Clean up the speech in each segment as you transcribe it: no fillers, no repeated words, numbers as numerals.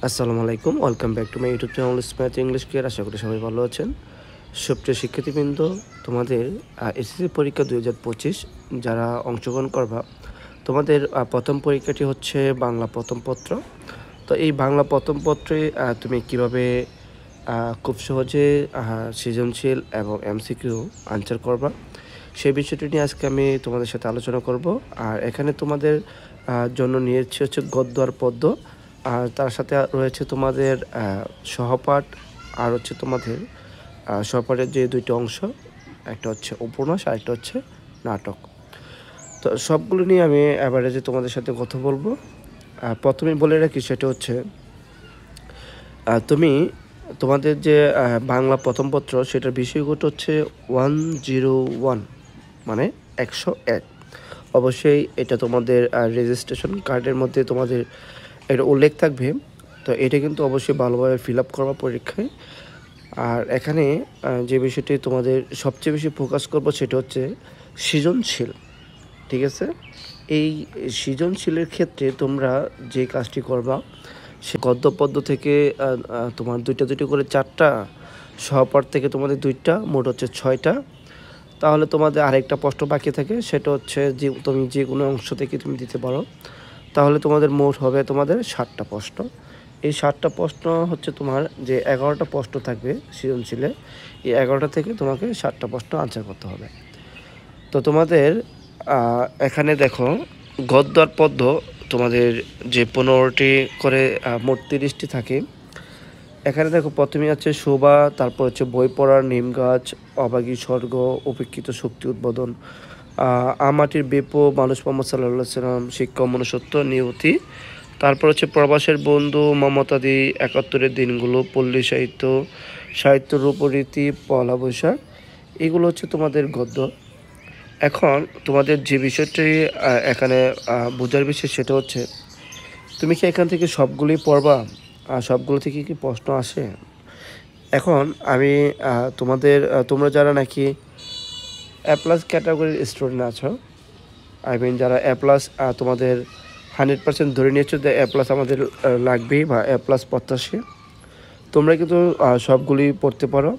আসসালামু আলাইকুম, welcome back to my YouTube channel Smart English Care. আশা করি সবাই ভালো আছেন। সুপ্রিয় শিক্ষার্থীবৃন্দ, তোমাদের এসএসসি পরীক্ষা 2025 যারা অংশগ্রহণ করবা, তোমাদের প্রথম পরীক্ষাটি হচ্ছে বাংলা প্রথম পত্র। তো এই বাংলা প্রথম পত্রে তুমি কিভাবে খুব সহজে সৃজনশীল এবং এমসিকিউ আনসার করবা, সেই বিষয়টি নিয়ে আজকে আমি তোমাদের সাথে আলোচনা করব। আর এখানে তোমাদের জন্য নিয়েছি হচ্ছে গদ্য আর পদ্য, আর তার সাথে রয়েছে তোমাদের সহপাঠ, আর হচ্ছে তোমাদের সহপাঠের যে দুইটি অংশ, একটা হচ্ছে উপন্যাস আর একটা হচ্ছে নাটক। তো সবগুলো নিয়ে আমি অ্যাভারেজে তোমাদের সাথে কথা বলবো। প্রথমে বলে রাখি, সেটা হচ্ছে তুমি তোমাদের যে বাংলা প্রথম পত্র, সেটার বিষয়গুলো হচ্ছে 101, মানে 101। অবশ্যই এটা তোমাদের রেজিস্ট্রেশন কার্ডের মধ্যে তোমাদের এটা উল্লেখ থাকবে। তো এটা কিন্তু অবশ্যই ভালোভাবে ফিল আপ করবা পরীক্ষায়। আর এখানে যে বিষয়টি তোমাদের সবচেয়ে বেশি ফোকাস করবো, সেটা হচ্ছে সৃজনশীল। ঠিক আছে, এই সৃজনশীলের ক্ষেত্রে তোমরা যে কাজটি করবা, সে গদ্য পদ্য থেকে তোমার দুইটা করে 4টা, সহপাঠ থেকে তোমাদের 2টা, মোট হচ্ছে 6টা। তাহলে তোমাদের আরেকটা প্রশ্ন বাকি থাকে, সেটা হচ্ছে যে তুমি যে কোনো অংশ থেকে তুমি দিতে পারো। তাহলে তোমাদের মোট হবে তোমাদের 7টা প্রশ্ন। এই 7টা প্রশ্ন হচ্ছে তোমার যে 11টা প্রশ্ন থাকবে সৃজনশীলে, এই 11টা থেকে তোমাকে 7টা প্রশ্ন আনসার করতে হবে। তো তোমাদের এখানে দেখো, গদ্য আর পদ্য তোমাদের যে 15টি করে মোট 30টি থাকে। এখানে দেখো, প্রথমে আছে শোভা, তারপর হচ্ছে বই পড়ার, নিম গাছ, অবাগী স্বর্গ, উপেক্ষিত শক্তি উদ্বোধন, আমাটির বেপো, মানুষ মোহাম্মদ সাল্লাহ সাল্লাম, শিক্ষা, মনুষ্যত্ব, নিয়তি। তারপর হচ্ছে প্রবাসের বন্ধু, মমতাদি, 71-এর দিনগুলো, পল্লী সাহিত্য, সাহিত্য রূপরীতি, পয়লা বৈশাখ। এগুলো হচ্ছে তোমাদের গদ্য। এখন তোমাদের যে বিষয়টি এখানে বোঝার বিষয়, সেটা হচ্ছে তুমি কি এখান থেকে সবগুলোই পড়বা, আর সবগুলো থেকে কি প্রশ্ন আসে? এখন আমি তোমাদের তোমরা যারা নাকি A+ ক্যাটাগরির স্টুডেন্ট আছো, যারা A+ তোমাদের 100% ধরে নিয়েছো যে A+ আমাদের লাগবেই, বা A+ প্রত্যাশী, তোমরা কিন্তু সবগুলি পড়তে পারো।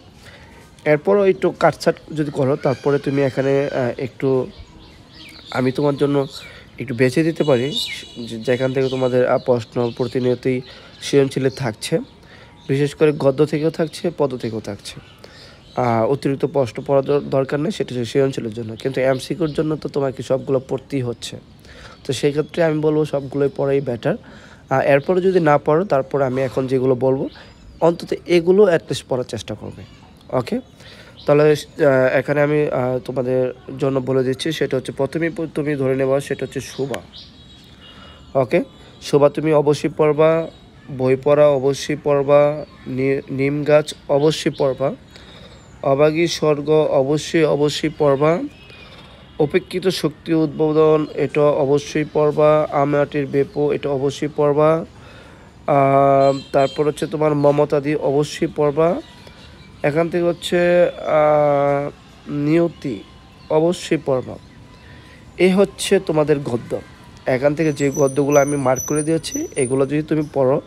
এরপরও একটু কাটছাট যদি করো, তারপরে তুমি এখানে একটু আমি তোমার জন্য একটু বেছে দিতে পারি, যেখান থেকে তোমাদের প্রশ্ন প্রতিনিয়তই সৃজনশীলে থাকছে। বিশেষ করে গদ্য থেকেও থাকছে, পদ্য থেকেও থাকছে। অতিরিক্ত প্রশ্ন পড়া দরকার নেই, সেটা সৃজনশীলের জন্য। কিন্তু এমসিকিউর জন্য তো তোমাকে সবগুলো পড়তেই হচ্ছে। তো সেই ক্ষেত্রে আমি বলবো সবগুলোই পড়াই বেটার। এরপরে যদি না পড়ো, তারপরে আমি এখন যেগুলো বলবো, অন্তত এগুলো অ্যাটলিস্ট পড়ার চেষ্টা করবে। ওকে, তাহলে এখানে আমি তোমাদের জন্য বলে দিচ্ছি, সেটা হচ্ছে প্রথমেই তুমি ধরে নেবা, সেটা হচ্ছে শোভা। ওকে, শোভা তুমি অবশ্যই পড়বা, বই পড়া অবশ্যই পড়বা, নিম গাছ অবশ্যই পড়বা, অবাগী স্বর্গ অবশ্যই পড়বা, উপেক্ষিত শক্তি উদ্বোধন এটা অবশ্যই পড়বা, আমাটির বেপো এটা অবশ্যই পড়বা, তারপর হচ্ছে তোমার মমতাদি অবশ্যই পড়বা। এখান থেকে হচ্ছে নিয়তি অবশ্যই পড়বা। এই হচ্ছে তোমাদের গদ্য। এখান থেকে যে গদ্যগুলো আমি মার্ক করে দিয়েছি, এগুলো যদি তুমি পড়ো,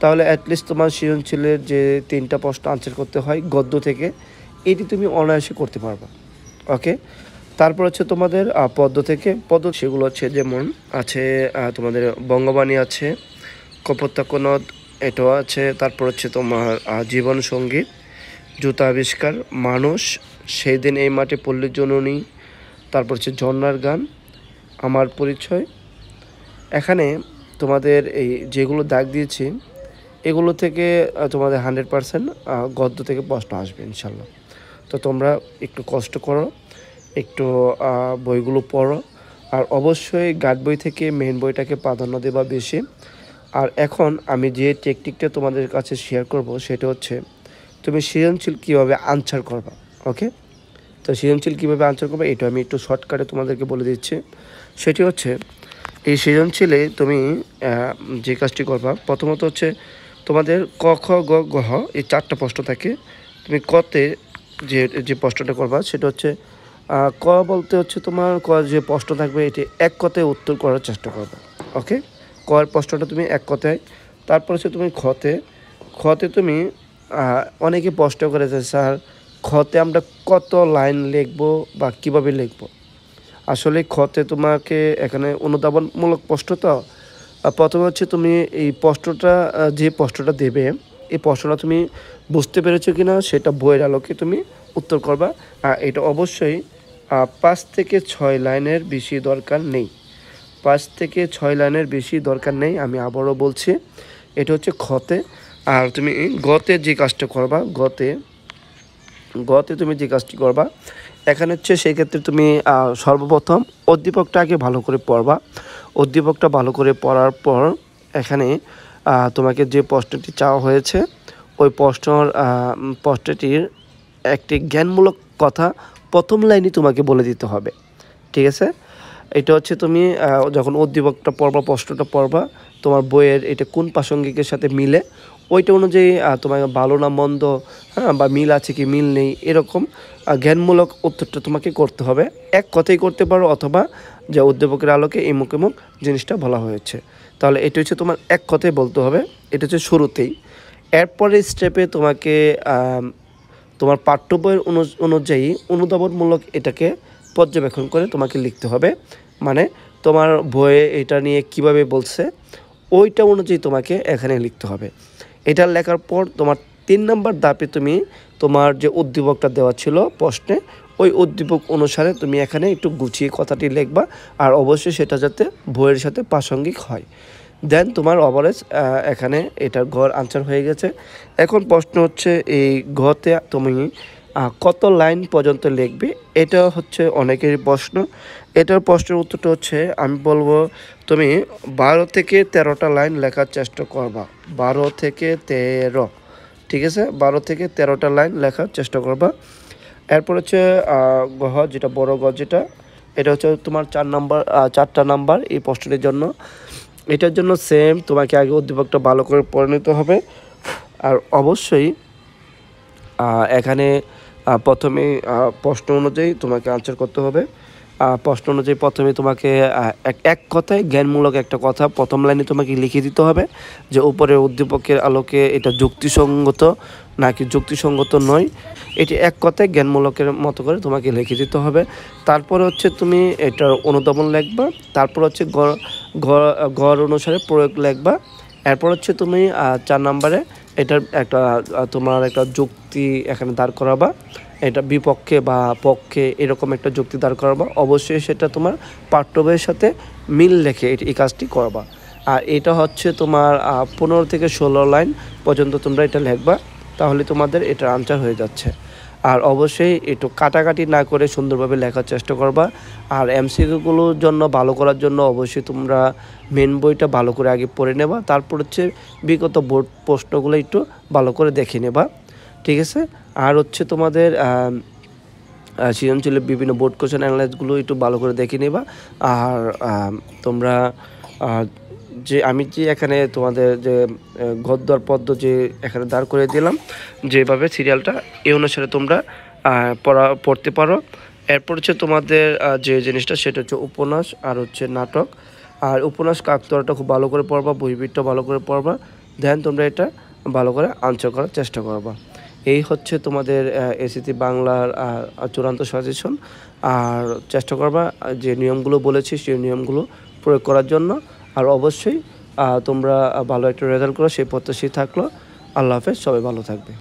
তাহলে অ্যাটলিস্ট তোমার সৃজনশীলের যে 3টা প্রশ্ন আনসার করতে হয় গদ্য থেকে, এটি তুমি অনায়াসে করতে পারবা। ওকে, তারপর হচ্ছে তোমাদের পদ্য থেকে সেগুলো হচ্ছে, যেমন আছে তোমাদের বঙ্গবাণী আছে, কপোতাক্ষ নদ এটাও আছে, তারপর হচ্ছে তোমার জীবন সঙ্গীত, জুতা আবিষ্কার, মানুষ, সেই দিন এই মাঠে পল্লী জননী, তারপর হচ্ছে ঝর্ণার গান, আমার পরিচয়। এখানে তোমাদের এই যেগুলো দাগ দিয়েছি, এগুলো থেকে তোমাদের 100% গদ্য থেকে প্রশ্ন আসবে ইনশাল্লাহ। তো তোমরা একটু কষ্ট করো, একটু বইগুলো পড়ো, আর অবশ্যই গাইড বই থেকে মেইন বইটাকে প্রাধান্য দেবা বেশি। আর এখন আমি যে টেকনিকটা তোমাদের কাছে শেয়ার করব, সেটা হচ্ছে তুমি সৃজনশীল কীভাবে আনসার করবা। ওকে, তো সৃজনশীল কীভাবে আনসার করবে, এটা আমি একটু শর্টকাটে তোমাদেরকে বলে দিচ্ছি। সেটি হচ্ছে, এই সৃজনশীলে তুমি যে কাজটি করবা, প্রথমত হচ্ছে তোমাদের ক খ গ গ হ এই 4টা প্রশ্ন থাকে। তুমি কতে যে প্রশ্নটা করবা, সেটা হচ্ছে ক বলতে হচ্ছে তোমার ক যে প্রশ্ন থাকবে, এটি এক কথায় উত্তর করার চেষ্টা করবে। ওকে, ক এর প্রশ্নটা তুমি এক কথায় তারপর হচ্ছে তুমি খতে খতে তুমি অনেকে প্রশ্ন করেছে স্যার খতে আমরা কত লাইন লিখবো বা কিভাবে লিখবো। আসলে খতে তোমাকে এখানে অনুধাবনমূলক প্রশ্ন তো প্রথমে হচ্ছে তুমি এই প্রশ্নটা যে প্রশ্নটা দেবে এই প্রশ্নটা তুমি বুঝতে পেরেছো কি না সেটা বইয়ের আলোকে তুমি উত্তর করবা। এটা অবশ্যই 5 থেকে 6 লাইনের বেশি দরকার নেই। 5 থেকে 6 লাইনের বেশি দরকার নেই, আমি আবারও বলছি। এটা হচ্ছে খতে। আর তুমি গতে যে কাজটা করবা, গতে তুমি যে কাজটি করবা এখানে হচ্ছে সেই ক্ষেত্রে তুমি সর্বপ্রথম উদ্দীপকটা আগে ভালো করে পড়বা। উদ্দীপকটা ভালো করে পড়ার পর এখানে তোমাকে যে প্রশ্নটি চাওয়া হয়েছে ওই প্রশ্নটির একটি জ্ঞানমূলক কথা প্রথম লাইনই তোমাকে বলে দিতে হবে, ঠিক আছে। এটা হচ্ছে তুমি যখন উদ্দীপকটা পড়বা, প্রশ্নটা পড়বা, তোমার বইয়ের এটা কোন প্রাসঙ্গিকের সাথে মিলে ওইটা অনুযায়ী তোমাকে ভালো না মন্দ, হ্যাঁ, বা মিল আছে কি মিল নেই, এরকম জ্ঞানমূলক উত্তরটা তোমাকে করতে হবে। এক কথাই করতে পারো অথবা যে উদ্দীপকের আলোকে এই মুখে জিনিসটা বলা হয়েছে, তাহলে এটা হচ্ছে তোমার এক কথাই বলতে হবে। এটা হচ্ছে শুরুতেই। এরপরের স্টেপে তোমাকে তোমার পাঠ্য বইয়ের অনুযায়ী অনুধাবনমূলক এটাকে পর্যবেক্ষণ করে তোমাকে লিখতে হবে। মানে তোমার বইয়ে এটা নিয়ে কিভাবে বলছে ওইটা অনুযায়ী তোমাকে এখানে লিখতে হবে। এটা লেখার পর তোমার 3 নম্বর ধাপে তুমি তোমার যে উদ্দীপকটা দেওয়া ছিল প্রশ্নে ওই উদ্দীপক অনুসারে তুমি এখানে একটু গুছিয়ে কথাটি লিখবা। আর অবশ্যই সেটা যাতে বইয়ের সাথে প্রাসঙ্গিক হয়। দেন তোমার ওভারেজ এখানে এটার ঘর আনসার হয়ে গেছে। এখন প্রশ্ন হচ্ছে এই ঘতে তুমি কত লাইন পর্যন্ত লিখবে, এটা হচ্ছে অনেকেরই প্রশ্ন। এটার প্রশ্নের উত্তরটা হচ্ছে আমি বলবো তুমি 12 থেকে 13টা লাইন লেখার চেষ্টা করবা। 12 থেকে 13, ঠিক আছে, 12 থেকে 13টা লাইন লেখার চেষ্টা করবা। এরপর হচ্ছে গহ, যেটা বড় গ, যেটা এটা হচ্ছে তোমার 4টা নাম্বার এই প্রশ্নটির জন্য। এটার জন্য সেম তোমাকে আগে উদ্দীপকটা ভালো করে পড়ে নিতে হবে। আর অবশ্যই এখানে প্রথমে প্রশ্ন অনুযায়ী তোমাকে আনসার করতে হবে। প্রশ্ন অনুযায়ী প্রথমে তোমাকে এক কথায় জ্ঞানমূলক একটা কথা প্রথম লাইনে তোমাকে লিখে দিতে হবে যে উপরের উদ্দীপকের আলোকে এটা যুক্তিসঙ্গত নাকি যুক্তিসঙ্গত নয়। এটি এক কথায় জ্ঞানমূলকের মতো করে তোমাকে লিখে দিতে হবে। তারপরে হচ্ছে তুমি এটার অনুধাবন লিখবা। তারপর হচ্ছে গড় অনুসারে প্রয়োগ লিখবা। এরপর হচ্ছে তুমি 4 নম্বরে এটার একটা তোমার একটা যুক্তি এখানে দাঁড় করাবা, এটা বিপক্ষে বা পক্ষে এরকম একটা যুক্তি দাঁড় করাবা। অবশ্যই সেটা তোমার পাঠ্য বইয়ের সাথে মিল রেখে এই কাজটি করবা। আর এটা হচ্ছে তোমার 15 থেকে 16 লাইন পর্যন্ত তোমরা এটা লিখবা, তাহলে তোমাদের এটার আনসার হয়ে যাচ্ছে। আর অবশ্যই একটু কাটাকাটি না করে সুন্দরভাবে লেখার চেষ্টা করবা। আর এমসিকিউগুলোর জন্য ভালো করার জন্য অবশ্যই তোমরা মেন বইটা ভালো করে আগে পড়ে নেবা। তারপর হচ্ছে বিগত বোর্ড প্রশ্নগুলো একটু ভালো করে দেখে নেবা, ঠিক আছে। আর হচ্ছে তোমাদের সৃজনশীলের বিভিন্ন বোর্ড কোশ্চেন অ্যানালাইসগুলো একটু ভালো করে দেখে নেবা। আর তোমরা যে আমি যে এখানে তোমাদের যে গদ্য আর পদ্য যে এখানে দাঁড় করে দিলাম যেভাবে সিরিয়ালটা এই অনুসারে তোমরা পড়তে পারো। এরপর হচ্ছে তোমাদের যে জিনিসটা সেটা হচ্ছে উপন্যাস আর হচ্ছে নাটক। আর উপন্যাস কাকতাড়ুয়াটা খুব ভালো করে পড়বা, বইভিটটা ভালো করে পড়বা, দেন তোমরা এটা ভালো করে আনসার করার চেষ্টা করবা। এই হচ্ছে তোমাদের এসএসসি বাংলার চূড়ান্ত সাজেশন। আর চেষ্টা করবা যে নিয়মগুলো বলেছি সেই নিয়মগুলো প্রয়োগ করার জন্য। আর অবশ্যই তোমরা ভালো একটা রেজাল্ট করো সেই প্রত্যাশাই থাকলো। আল্লাহ হাফেজ, সবাই ভালো থাকবে।